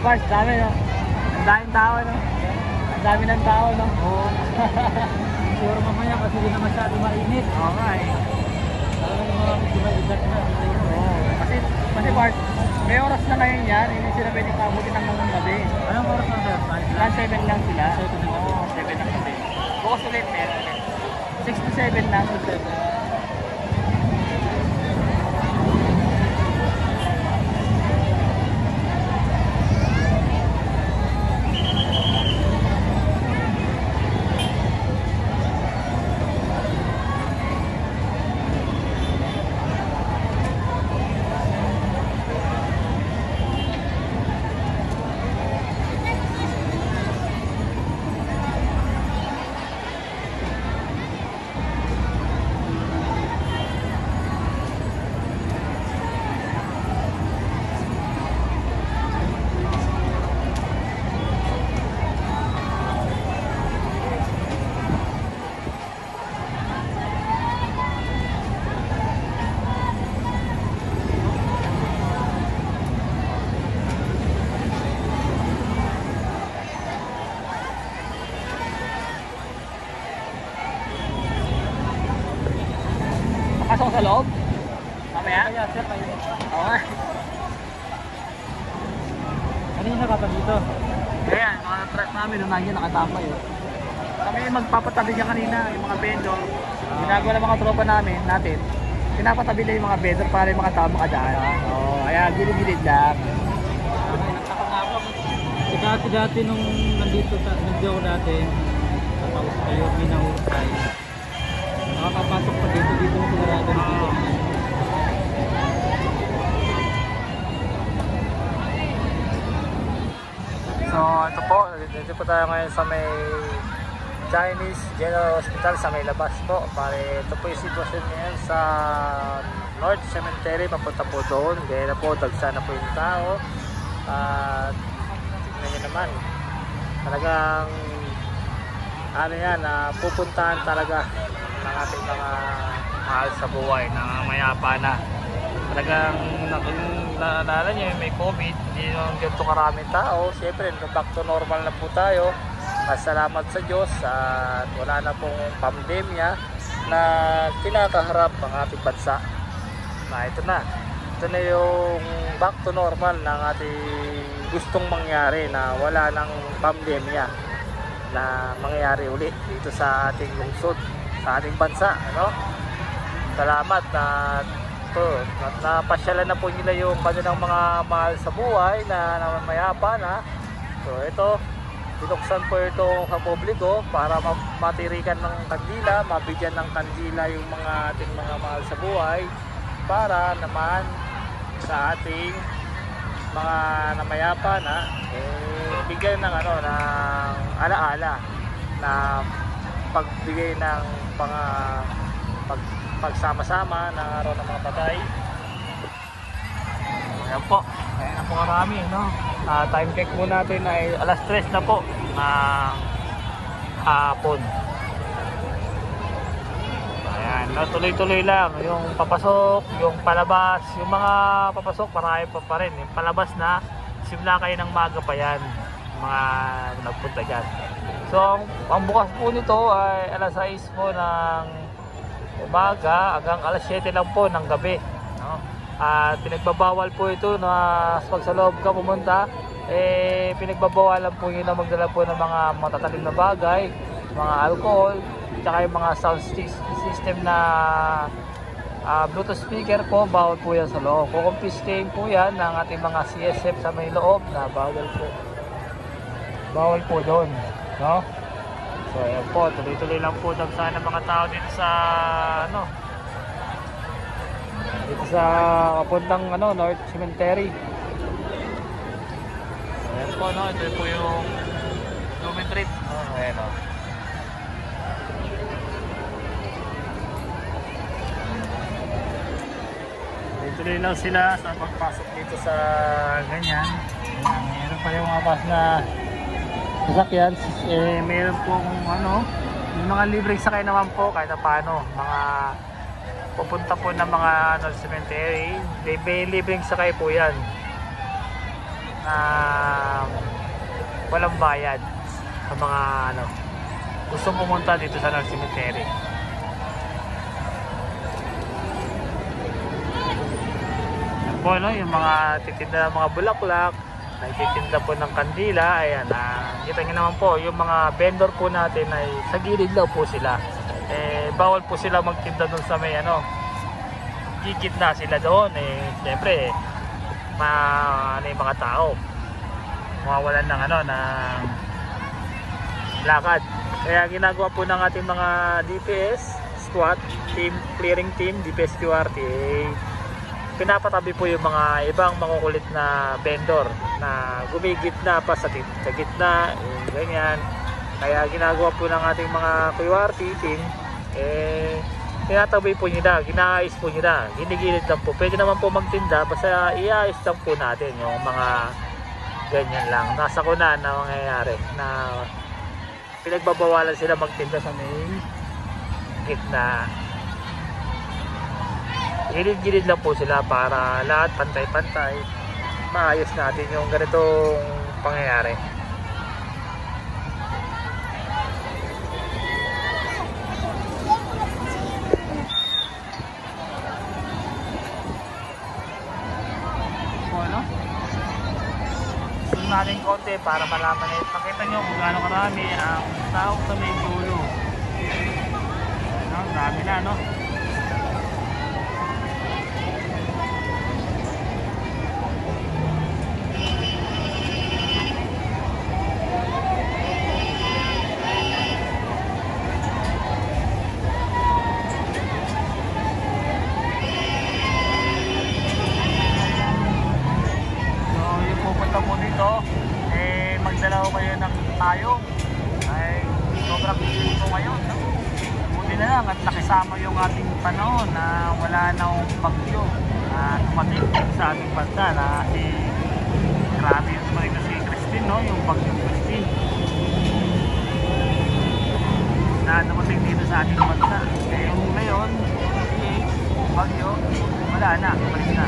Bars, dami no? Ang daming tao no? Ang dami ng tao no? Oo. Siguro mamaya kasi hindi na masyado mainit. Oo nga eh. Alam mo mga medyo na. Kasi Bars, may oras na ngayon yan, hindi sila pwedeng kabutin hanggang gabi. Anong oras na sir? Around 7 lang sila. 7 lang. Oo, 7 lang gabi. Bukas ulit, meron ulit. 6 to 7 lang. 7. Pasok sa loob? Mamaya? Kaya sir, kayo. Oo nga. Kanina ka pa dito? Ayan, mga truck namin nung nandiyan nakatambay. Kami magpapatabi niya kanina, yung mga vendor. Ginagawa ng mga tropa natin. Pinapatabi na yung mga vendor para yung mga tao makadaan. Oo, kaya gilid-gilid lang. Nagtaka nga ako. Dati nung nandito sa nag-joke natin, tapos kayo, may nahusay. Nakakapasok pa dito sinarado dito. So ito po, dito po tayo ngayon sa may Chinese General Hospital sa may labas po. Pare, ito po yung sitwasyon ngayon sa North Cemetery, papunta po doon. Gaya na po, dagsa na po yung tao. At tingnan nyo naman, talagang ano yan, pupuntahan talaga ng ating mga mahal sa buhay na mayapa na. Talagang naalala nyo may COVID, hindi naman ganito karaming tao. Siyempre back to normal na po tayo. Salamat sa Diyos at wala na pong pandemya na kinakaharap ang ating bansa. Ito na yung back to normal ng ating gustong mangyari, na wala ng pandemya na mangyayari ulit dito sa ating lungsod, sa ating bansa, ano? Salamat at napasyalan na po nila yung kanilang mga mahal sa buhay na mayapa na. So ito, binuksan po ito sa publiko para matirikan ng kandila, mabigyan ng kandila yung mga ating mga mahal sa buhay, para naman sa ating mga namayapa na bigyan ng ng alaala na pagbigay ng pagsama-sama ng araw ng mga patay. Ayan po, ayan na po karami, no? Time check po natin ay alas 3 na po hapon. Ayan, no, tuloy-tuloy lang yung papasok, yung palabas, yung mga papasok marami pa rin. Yung palabas na simula kayo ng maga pa yan, mga nagpunta dyan. So ang bukas po nito ay alas 6 po ng umaga hanggang alas 7 lang po ng gabi, no? At pinagbabawal po ito na pag sa loob ka pumunta, pinagbabawalan po yun na magdala po ng mga matatalim na bagay, mga alcohol, tsaka yung mga sound system na Bluetooth speaker po, bawal po yan sa loob. Kukumpiskain po yan ng ating mga CSF sa may loob na bawal po doon, no? So ayan po, tuloy-tuloy lang po sana mga tao dito sa dito sa papuntang North Cemetery. So ayan po, no, ito po yung Lumen Trip. Ayan, no. Tuloy lang sila sa pagpasok dito sa ganyan. Meron pa yung mga bus na sasakyan, meron pong yung mga libreng sakay naman po kahit na paano, mga pupunta po ng mga cemetery, libreng sakay po yan. na walang bayad sa mga ano gustong pumunta dito sa North Cemetery. Yan po, no, yung mga titinda ng mga bulaklak, nagtitinda po ng kandila. Ayan, kita nyo naman po yung mga vendor po natin ay sa gilid daw po sila. Bawal po sila magtinda doon sa may ano, gigit na sila doon. Siyempre ano yung mga tao mawawalan ng ano ng lakad. Kaya ginagawa po ng ating mga DPS squad team, clearing team, DPS QRT, pinapatabi po yung mga ibang makukulit na vendor na gumigit na pa sa gitna, ganyan. Kaya ginagawa po ng ating mga QRT team, tinatabi po nila, ginaayos po nila, ginigilid lang po. Pwede naman po magtinda, basta iayos lang po natin yung mga ganyan lang. Nasa kunan na mangyayari na pinagbabawalan sila magtinda sa may gitna. Gilid-gilid lang po sila para lahat pantay-pantay, maayos natin yung ganitong pangyayari. Natin konti para malaman na makita nyo kung gaano karami ang tao sa may dulo. Ang dami na, no? Magdala ko kayo ng tayong ay sobrang bilis ko ngayon, no? Buti na lang at nakisama yung ating panahon na wala na yung bagyo na tumating sa ating bansa na grabe yung tumating na si Christine, no? Yung bagyong Christine na tumating dito sa ating bansa. Yung ngayon, bagyo, wala na, balik na.